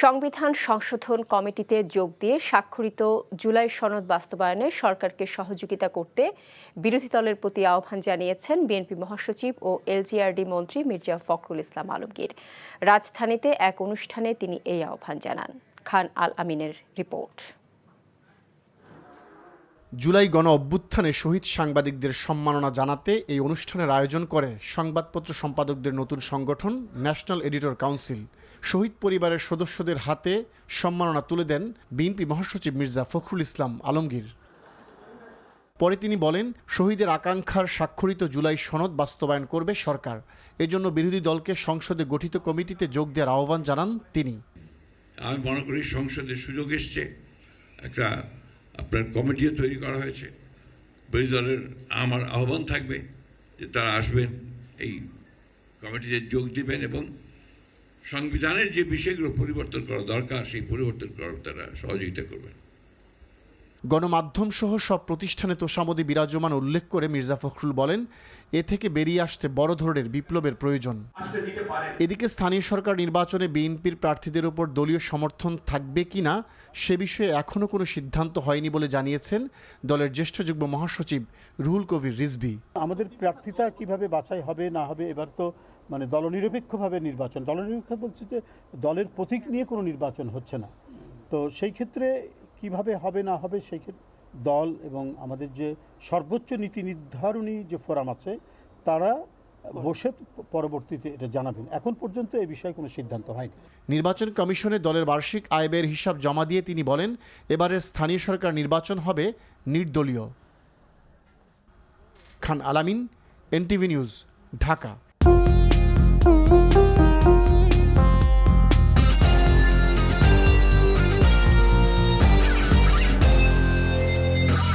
সংবিধান সংশোধন কমিটিতে যোগ দিয়ে স্বাক্ষরিত জুলাই সনদ বাস্তবায়নে সরকারকে সহযোগিতা করতে বিরোধী দলের প্রতি আহ্বান জানিয়েছেন বিএনপি মহাসচিব ও এলজিআরডি মন্ত্রী মির্জা ফখরুল ইসলাম আলমগীর। রাজধানীতে এক অনুষ্ঠানে তিনি এই আহ্বান জানান। খান আল আমিনের রিপোর্ট। জুলাই গণ অভ্যুত্থানে শহীদ সাংবাদিকদের সম্মাননা জানাতে এই অনুষ্ঠানের আয়োজন করে সংবাদপত্র সম্পাদকদের নতুন সংগঠন ন্যাশনাল এডিটর কাউন্সিল। শহীদ পরিবারের সদস্যদের হাতে সম্মাননা তুলে দেন বিএনপি মহাসচিব মির্জা ফখরুল ইসলাম আলমগীর। পরে তিনি বলেন, শহীদের আকাঙ্ক্ষার স্বাক্ষরিত জুলাই সনদ বাস্তবায়ন করবে সরকার। এজন্য বিরোধী দলকে সংসদে গঠিত কমিটিতে যোগ দেওয়ার আহ্বান জানান তিনি। আমি মনে করি সংসদে সুযোগ এসছে, একটা আপনার কমিটিও তৈরি করা হয়েছে। বিরোধী দলের আমার আহ্বান থাকবে যে তারা আসবেন, এই কমিটিতে যোগ দিবেন এবং সংবিধানের যে বিষয়গুলো পরিবর্তন করা দরকার সেই পরিবর্তন করার তারা সহযোগিতা করবেন। গণমাধ্যম সহ সব প্রতিষ্ঠানে তোষামোদী বিরাজমান উল্লেখ করে মির্জা ফখরুল বলেন, এ থেকে বেরিয়ে আসতে বড় ধরনের বিপ্লবের প্রয়োজন। এদিকে স্থানীয় সরকার নির্বাচনে বিএনপির প্রার্থীদের উপর দলীয় সমর্থন থাকবে কিনা সে বিষয়ে এখনও কোনো সিদ্ধান্ত হয়নি বলে জানিয়েছেন দলের জ্যেষ্ঠ যুগ্ম মহাসচিব রুহুল কবির রিজভী। আমাদের প্রার্থীতা কিভাবে বাছাই হবে না হবে, এবার তো দলনিরপেক্ষভাবে নির্বাচন। দলনিরপেক্ষ বলছে যে দলের প্রতীক নিয়ে কোনো নির্বাচন হচ্ছে না। তো সেই ক্ষেত্রে কিভাবে হবে না হবে, সেই ক্ষেত্রে দল এবং আমাদের যে সর্বোচ্চ নীতি নির্ধারণী যে ফোরাম আছে তারা বসে পরবর্তীতে এটা জানাবেন। এখন পর্যন্ত এই বিষয়ে কোনো সিদ্ধান্ত হয়নি। নির্বাচন কমিশনে দলের বার্ষিক আয় ব্যয়ের হিসাব জমা দিয়ে তিনি বলেন, এবারের স্থানীয় সরকার নির্বাচন হবে নির্দলীয়। খান আল আমিন, এনটিভি নিউজ, ঢাকা।